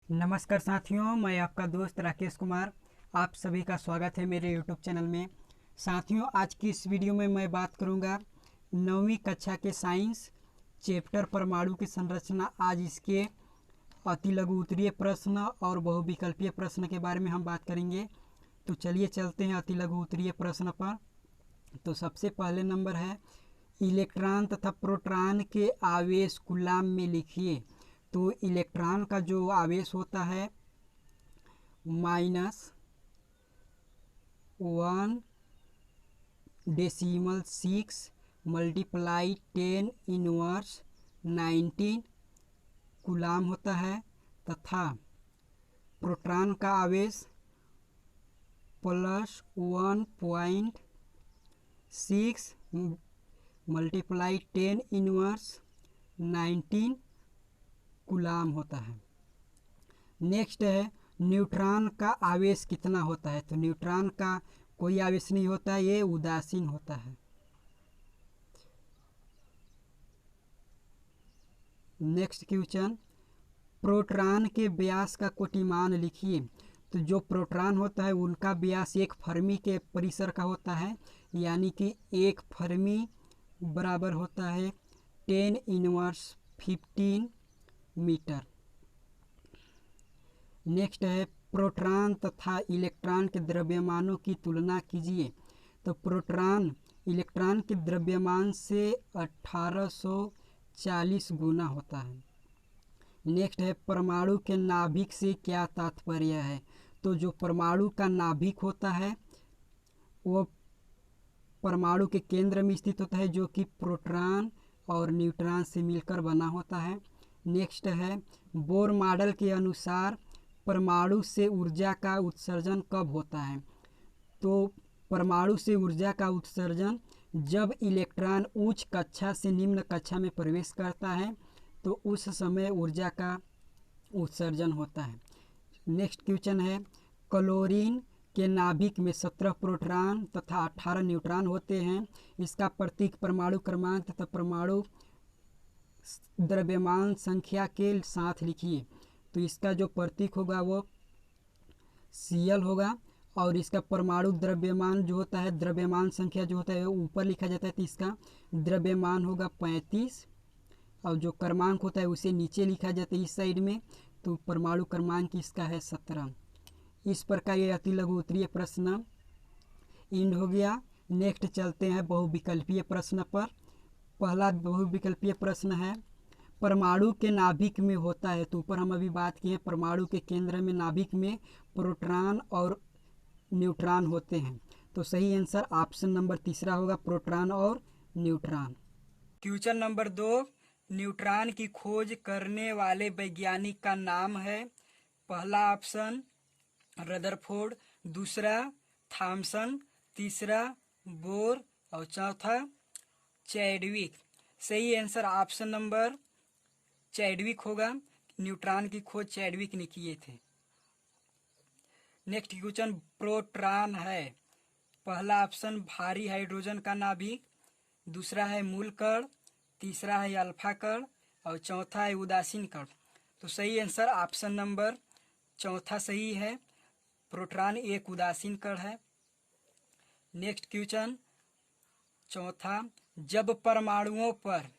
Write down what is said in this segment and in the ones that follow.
नमस्कार साथियों, मैं आपका दोस्त राकेश कुमार। आप सभी का स्वागत है मेरे YouTube चैनल में। साथियों, आज की इस वीडियो में मैं बात करूंगा 9वीं कक्षा के साइंस चैप्टर परमाणु की संरचना। आज इसके अति लघु उत्तरीय प्रश्न और बहुविकल्पीय प्रश्न के बारे में हम बात करेंगे। तो चलिए चलते हैं अति लघु उत्तरीय प्रश्न पर। तो सबसे पहले नंबर है, इलेक्ट्रॉन तथा प्रोटॉन के आवेश कूलाम में लिखिए। तो इलेक्ट्रॉन का जो आवेश होता है -1/6 मल्टीप्लाई 10⁻19 कूलाम होता है, तथा प्रोटॉन का आवेश +1.6 मल्टीप्लाई 10⁻19 कूलाम होता है। नेक्स्ट है, न्यूट्रॉन का आवेश कितना होता है। तो न्यूट्रॉन का कोई आवेश नहीं होता, ये उदासीन होता है। नेक्स्ट क्वेश्चन, प्रोटॉन के व्यास का कोटिमान लिखिए। तो जो प्रोटॉन होता है उनका व्यास एक फर्मी के परिसर का होता है, यानी कि एक फर्मी बराबर होता है 10⁻15 मीटर। नेक्स्ट है, प्रोटॉन तथा इलेक्ट्रॉन के द्रव्यमानों की तुलना कीजिए। तो प्रोटॉन इलेक्ट्रॉन के द्रव्यमान से 1840 गुना होता है। नेक्स्ट है, परमाणु के नाभिक से क्या तात्पर्य है। तो जो परमाणु का नाभिक होता है वो परमाणु के केंद्र में स्थित होता है, जो कि प्रोटॉन और न्यूट्रॉन से मिलकर बना होता है। नेक्स्ट है, बोर मॉडल के अनुसार परमाणु से ऊर्जा का उत्सर्जन कब होता है। तो परमाणु से ऊर्जा का उत्सर्जन जब इलेक्ट्रॉन उच्च कक्षा से निम्न कक्षा में प्रवेश करता है, तो उस समय ऊर्जा का उत्सर्जन होता है। नेक्स्ट क्वेश्चन है, क्लोरीन के नाभिक में 17 प्रोटॉन तथा 18 न्यूट्रॉन होते हैं। इसका प्रतीक परमाणु क्रमांक तथा परमाणु द्रव्यमान संख्या के साथ लिखिए। तो इसका जो प्रतीक होगा वो Cl होगा, और इसका परमाणु द्रव्यमान जो होता है, द्रव्यमान संख्या जो होता है ऊपर लिखा जाता है, तो इसका द्रव्यमान होगा 35, और जो क्रमांक होता है उसे नीचे लिखा जाता है इस साइड में। तो परमाणु क्रमांक इसका है 17। इस प्रकार ये अति लघु उत्तरीय प्रश्न इंड हो गया। नेक्स्ट चलते हैं बहुविकल्पीय प्रश्न पर। पहला बहुविकल्पीय प्रश्न है, परमाणु के नाभिक में होता है। तो ऊपर हम अभी बात किए परमाणु के केंद्र में नाभिक में प्रोटॉन और न्यूट्रॉन होते हैं। तो सही आंसर ऑप्शन नंबर तीसरा होगा, प्रोटॉन और न्यूट्रॉन। क्वेश्चन नंबर 2, न्यूट्रॉन की खोज करने वाले वैज्ञानिक का नाम है। पहला ऑप्शन रदरफोर्ड, दूसरा थॉमसन, तीसरा बोर और चौथा चैडविक। सही आंसर ऑप्शन नंबर चैडविक होगा। न्यूट्रॉन की खोज चैडविक ने किए थे। नेक्स्ट क्वेश्चन, प्रोटॉन है। पहला ऑप्शन भारी हाइड्रोजन का नाभिक, दूसरा है मूल कण, तीसरा है अल्फा कण और चौथा है उदासीन कण। तो सही आंसर ऑप्शन नंबर चौथा सही है, प्रोटॉन एक उदासीन कण है। नेक्स्ट क्वेश्चन चौथा, जब परमाणुओं पर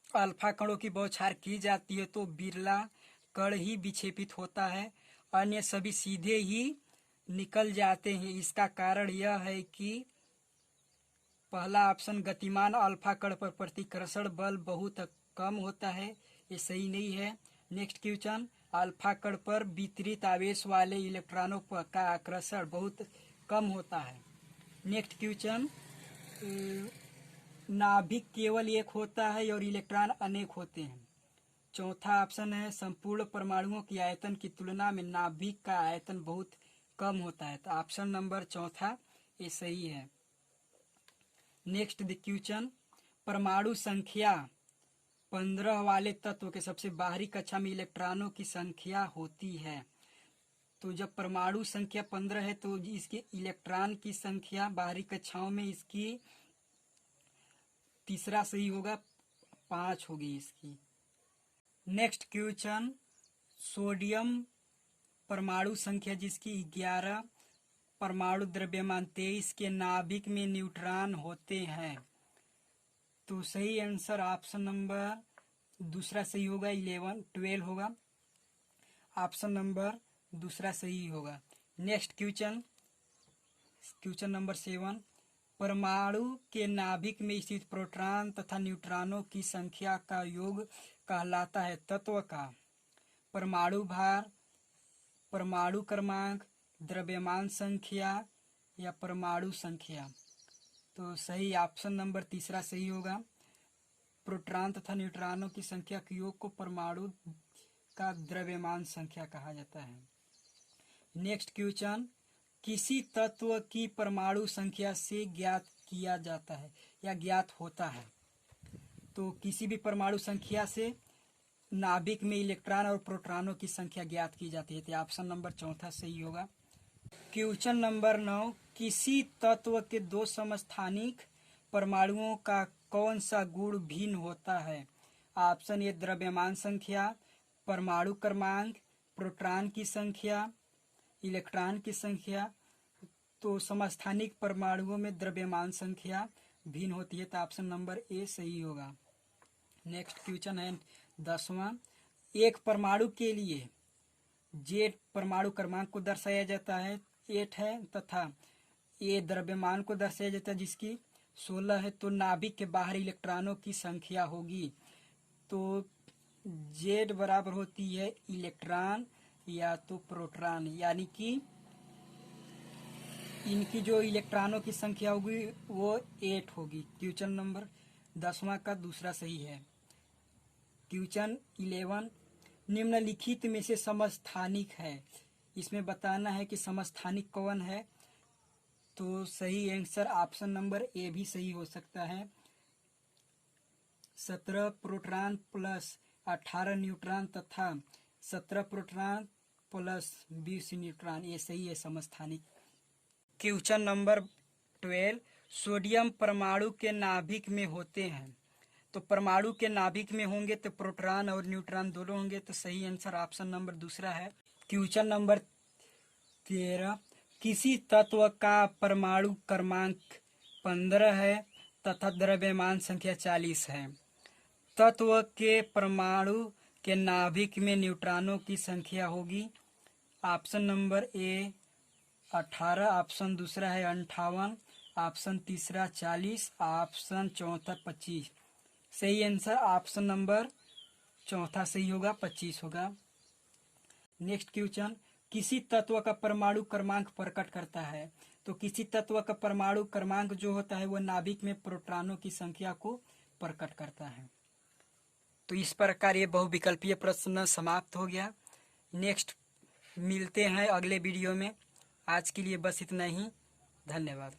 अल्फा कणों की बौछार की जाती है तो बिरला कण ही विक्षेपित होता है, अन्य सभी सीधे ही निकल जाते हैं। इसका कारण यह है कि पहला ऑप्शन गतिमान अल्फा कण पर प्रतिकर्षण बल बहुत कम होता है, ये सही नहीं है। नेक्स्ट क्वेश्चन, अल्फा कण पर वितरित आवेश वाले इलेक्ट्रॉनों का आकर्षण बहुत कम होता है। नेक्स्ट क्वेश्चन, नाभिक केवल एक होता है और इलेक्ट्रॉन अनेक होते हैं। चौथा ऑप्शन है, संपूर्ण परमाणुओं की आयतन की तुलना में नाभिक का आयतन बहुत कम होता है। तो ऑप्शन नंबर चौथा ये सही है। नेक्स्ट क्वेश्चन, परमाणु संख्या 15 वाले तत्व के सबसे बाहरी कक्षा में इलेक्ट्रॉनों की संख्या होती है। तो जब परमाणु संख्या 15 है तो इसके इलेक्ट्रॉन की संख्या बाहरी कक्षाओं में इसकी तीसरा सही होगा, 5 होगी इसकी। नेक्स्ट क्वेश्चन, सोडियम परमाणु संख्या जिसकी 11, परमाणु द्रव्यमान 23 के नाभिक में न्यूट्रॉन होते हैं। तो सही आंसर ऑप्शन नंबर दूसरा सही होगा, 12 होगा। ऑप्शन नंबर दूसरा सही होगा। नेक्स्ट क्वेश्चन नंबर 7, परमाणु के नाभिक में स्थित प्रोटॉन तथा न्यूट्रॉनों की संख्या का योग कहलाता है तत्व का परमाणु भार, परमाणु क्रमांक, द्रव्यमान संख्या या परमाणु संख्या। तो सही ऑप्शन नंबर तीसरा सही होगा। प्रोटॉन तथा न्यूट्रॉनों की संख्या के योग को परमाणु का द्रव्यमान संख्या कहा जाता है। नेक्स्ट क्वेश्चन, किसी तत्व की परमाणु संख्या से ज्ञात किया जाता है या ज्ञात होता है। तो किसी भी परमाणु संख्या से नाभिक में इलेक्ट्रॉन और प्रोटॉनों की संख्या ज्ञात की जाती है। तो ऑप्शन नंबर चौथा सही होगा। क्वेश्चन नंबर 9, किसी तत्व के दो समस्थानिक परमाणुओं का कौन सा गुण भिन्न होता है। ऑप्शन ए द्रव्यमान संख्या, परमाणु क्रमांक, प्रोटॉन की संख्या, इलेक्ट्रॉन की संख्या। तो समस्थानिक परमाणुओं में द्रव्यमान संख्या भिन्न होती है। तो ऑप्शन नंबर ए सही होगा। नेक्स्ट क्वेश्चन है 10वां, एक परमाणु के लिए जेड परमाणु क्रमांक को दर्शाया जाता है 8 है तथा ए द्रव्यमान को दर्शाया जाता है जिसकी 16 है। तो नाभिक के बाहर इलेक्ट्रॉनों की संख्या होगी। तो जेड बराबर होती है इलेक्ट्रॉन या तो प्रोटॉन, यानी कि इनकी जो इलेक्ट्रॉनों की संख्या होगी वो 8 होगी। क्वेश्चन नंबर 10वां का दूसरा सही है। क्वेश्चन 11, निम्नलिखित में से समस्थानिक है। इसमें बताना है कि समस्थानिक कौन है। तो सही आंसर ऑप्शन नंबर ए भी सही हो सकता है। 17 प्रोटॉन प्लस 18 न्यूट्रॉन तथा 17 प्रोटॉन प्लस 20 न्यूट्रॉन, ये सही है समस्थानिक। क्वेश्चन नंबर 12, सोडियम परमाणु के नाभिक में होते हैं। तो परमाणु के नाभिक में होंगे तो प्रोटॉन और न्यूट्रॉन दोनों होंगे। तो सही आंसर ऑप्शन नंबर दूसरा है। क्वेश्चन नंबर 13, किसी तत्व का परमाणु क्रमांक 15 है तथा द्रव्यमान संख्या 40 है। तत्व के परमाणु के नाभिक में न्यूट्रॉनों की संख्या होगी। ऑप्शन नंबर ए 18, ऑप्शन दूसरा है 58, ऑप्शन तीसरा 40, ऑप्शन चौथा 25। सही आंसर ऑप्शन नंबर चौथा सही होगा, 25 होगा। नेक्स्ट क्वेश्चन, किसी तत्व का परमाणु क्रमांक प्रकट करता है। तो किसी तत्व का परमाणु क्रमांक जो होता है वो नाभिक में प्रोटॉनों की संख्या को प्रकट करता है। तो इस प्रकार ये बहुविकल्पीय प्रश्न समाप्त हो गया। नेक्स्ट मिलते हैं अगले वीडियो में। आज के लिए बस इतना ही। धन्यवाद।